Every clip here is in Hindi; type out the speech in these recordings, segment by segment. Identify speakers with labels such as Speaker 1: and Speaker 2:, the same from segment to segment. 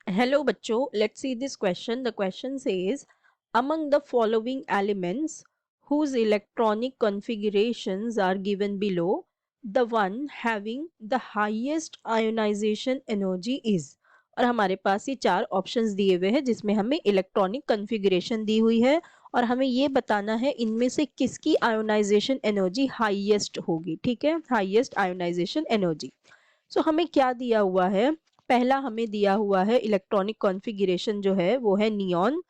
Speaker 1: Hello बच्चों, let's see this question. The question says, among the following elements whose electronic configurations are given below, the one having the highest ionization energy is। और हमारे पास ये चार ऑप्शंस दिए हुए हैं जिसमें हमें इलेक्ट्रॉनिक कॉन्फ़िगरेशन दी हुई है और हमें ये बताना है इनमें से किसकी आयोनाइजेशन एनर्जी हाईएस्ट होगी। ठीक है, हाईएस्ट आयोनाइजेशन एनर्जी। सो हमें क्या दिया हुआ है, पहला हमें दिया हुआ है इलेक्ट्रॉनिक कॉन्फ़िगरेशन जो है वो है नियॉन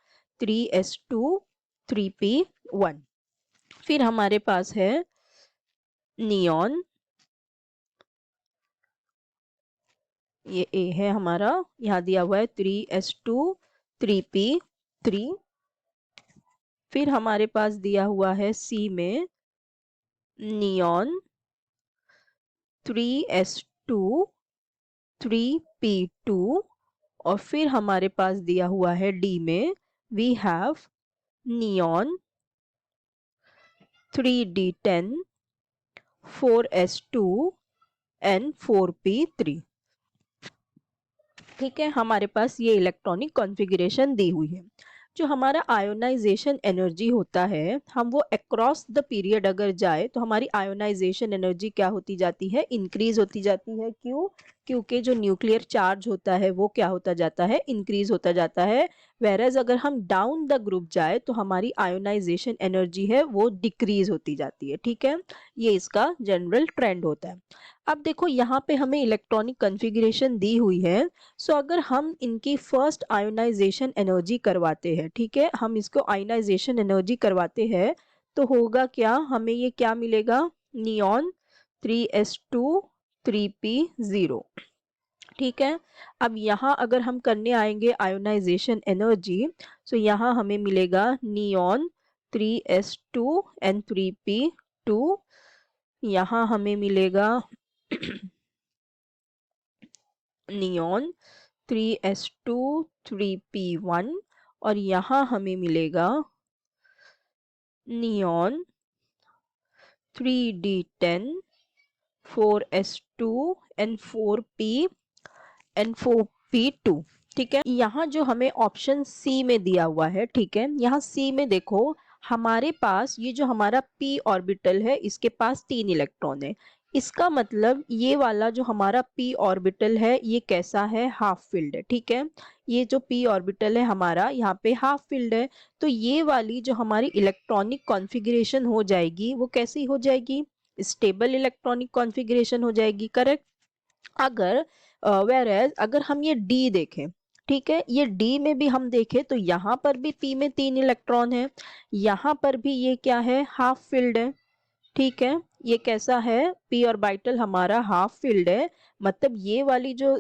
Speaker 1: 3s2 3p1। फिर हमारे पास है नियॉन, ये ए है हमारा, यहाँ दिया हुआ है 3s2 3p3। फिर हमारे पास दिया हुआ है सी में नियॉन 3s2 3p2। और फिर हमारे पास दिया हुआ है डी में we have neon 3d10 4s2 and 4p3। ठीक है, हमारे पास ये इलेक्ट्रॉनिक कॉन्फ़िगरेशन दी हुई है। जो हमारा आयोनाइजेशन एनर्जी होता है, हम वो अक्रॉस द पीरियड अगर जाए तो हमारी आयोनाइजेशन एनर्जी क्या होती जाती है, इंक्रीज होती जाती है। क्यों? क्योंकि जो न्यूक्लियर चार्ज होता है वो क्या होता जाता है, इंक्रीज होता जाता है। वेरएज अगर हम डाउन द ग्रुप जाए तो हमारी आयोनाइजेशन एनर्जी है वो डिक्रीज होती जाती है। ठीक है, ये इसका जनरल ट्रेंड होता है। अब देखो यहाँ पे हमें इलेक्ट्रॉनिक कॉन्फ़िगरेशन दी हुई है। सो अगर हम इनकी फर्स्ट आयोनाइजेशन एनर्जी करवाते हैं, ठीक है, हम इसको आयोनाइजेशन एनर्जी करवाते हैं तो होगा क्या, हमें ये क्या मिलेगा, नियॉन 3s2 3p0। ठीक है, अब यहाँ अगर हम करने आएंगे आयोनाइजेशन एनर्जी, सो यहाँ हमें मिलेगा नियॉन 3s2 एंड 3p2। यहाँ हमें मिलेगा नियॉन 3s2 3p1। और यहाँ हमें मिलेगा neon 3d10 4s2 and 4p2। ठीक है, यहाँ जो हमें ऑप्शन सी में दिया हुआ है, ठीक है, यहाँ सी में देखो हमारे पास ये जो हमारा p ऑर्बिटल है इसके पास 3 इलेक्ट्रॉन है। इसका मतलब ये वाला जो हमारा p ऑर्बिटल है ये कैसा है, हाफ फिल्ड है। ठीक है, ये जो p ऑर्बिटल है हमारा यहाँ पे हाफ फिल्ड है। तो ये वाली जो हमारी इलेक्ट्रॉनिक कॉन्फ़िगरेशन हो जाएगी वो कैसी हो जाएगी, स्टेबल इलेक्ट्रॉनिक कॉन्फ़िगरेशन हो जाएगी। करेक्ट। अगर वेरएज अगर हम ये डी देखें, ठीक है, ये डी में भी हम देखें तो यहाँ पर भी पी में 3 इलेक्ट्रॉन है, यहाँ पर भी ये क्या है, हाफ फिल्ड है। ठीक है, ये कैसा है, पी ऑर्बिटल हमारा हाफ फिल्ड है। मतलब ये वाली जो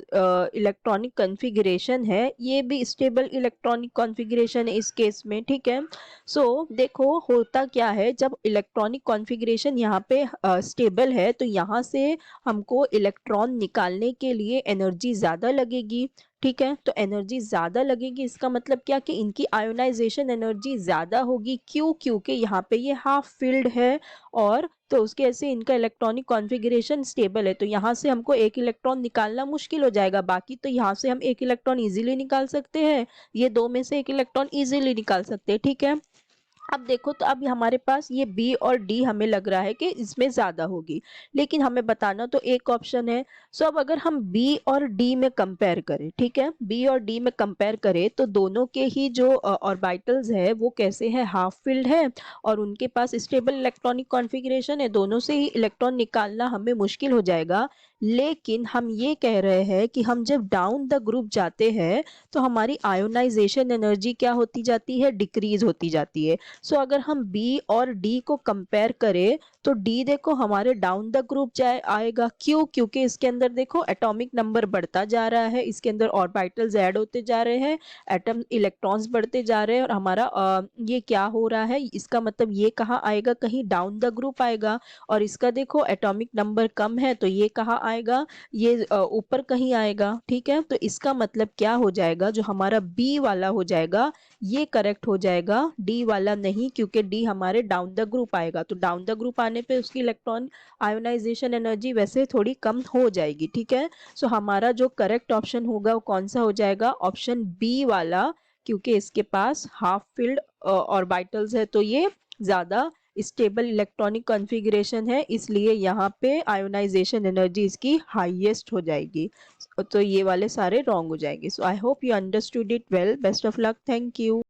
Speaker 1: इलेक्ट्रॉनिक कॉन्फ़िगरेशन है ये भी स्टेबल इलेक्ट्रॉनिक कॉन्फ़िगरेशन है इस केस में। ठीक है, सो देखो होता क्या है, जब इलेक्ट्रॉनिक कॉन्फ़िगरेशन यहाँ पे स्टेबल है तो यहाँ से हमको इलेक्ट्रॉन निकालने के लिए एनर्जी ज़्यादा लगेगी। ठीक है, तो एनर्जी ज़्यादा लगेगी इसका मतलब क्या कि इनकी आयोनाइजेशन एनर्जी ज़्यादा होगी। क्यों? क्योंकि यहाँ पे ये हाफ फिल्ड है और तो उसके ऐसे इनका इलेक्ट्रॉनिक कॉन्फ़िगरेशन स्टेबल है। तो यहाँ से हमको एक इलेक्ट्रॉन निकालना मुश्किल हो जाएगा, बाकी तो यहाँ से हम एक इलेक्ट्रॉन इजीली निकाल सकते हैं, ये दो में से एक इलेक्ट्रॉन इजीली निकाल सकते हैं। ठीक है, अब देखो तो अब हमारे पास ये बी और डी हमें लग रहा है कि इसमें ज्यादा होगी, लेकिन हमें बताना तो एक ऑप्शन है। सो अब अगर हम बी और डी में कंपेयर करें, ठीक है, बी और डी में कंपेयर करें तो दोनों के ही जो ऑर्बिटल्स है वो कैसे है, हाफ फिल्ड है और उनके पास स्टेबल इलेक्ट्रॉनिक कॉन्फ़िगरेशन है। दोनों से ही इलेक्ट्रॉन निकालना हमें मुश्किल हो जाएगा। लेकिन हम ये कह रहे हैं कि हम जब डाउन द ग्रुप जाते हैं तो हमारी आयोनाइजेशन एनर्जी क्या होती जाती है, डिक्रीज होती जाती है। सो अगर हम बी और डी को कंपेयर करें तो डी देखो हमारे डाउन द ग्रुप जाए आएगा। क्यों? क्योंकि इसके अंदर देखो एटॉमिक नंबर बढ़ता जा रहा है, इसके अंदर ऑर्बिटल्स ऐड होते जा रहे हैं, एटम इलेक्ट्रॉन्स बढ़ते जा रहे हैं और हमारा ये क्या हो रहा है, इसका मतलब ये कहाँ आएगा, कहीं डाउन द ग्रुप आएगा। और इसका देखो एटॉमिक नंबर कम है तो ये कहाँ आएगा, ये ऊपर कहीं आएगा, ठीक है। तो इसका मतलब क्या हो जाएगा, जो हमारा बी वाला हो जाएगा ये करेक्ट हो जाएगा, डी वाला नहीं, क्योंकि डी हमारे डाउन द ग्रुप आएगा। तो डाउन द ग्रुप आने पे उसकी इलेक्ट्रॉन आयोनाइजेशन एनर्जी वैसे थोड़ी कम हो जाएगी, ठीक है। सो हमारा जो करेक्ट ऑप्शन होगा वो कौन सा हो जाएगा, ऑप्शन बी वाला, क्योंकि इसके पास हाफ फिल्ड ऑर्बिटल्स है, तो ये ज्यादा स्टेबल इलेक्ट्रॉनिक कॉन्फ़िगरेशन है, इसलिए यहाँ पे आयोनाइजेशन एनर्जी इसकी हाईएस्ट हो जाएगी। तो ये वाले सारे रॉन्ग हो जाएंगे। So I hope you understood it well. Best of luck. Thank you.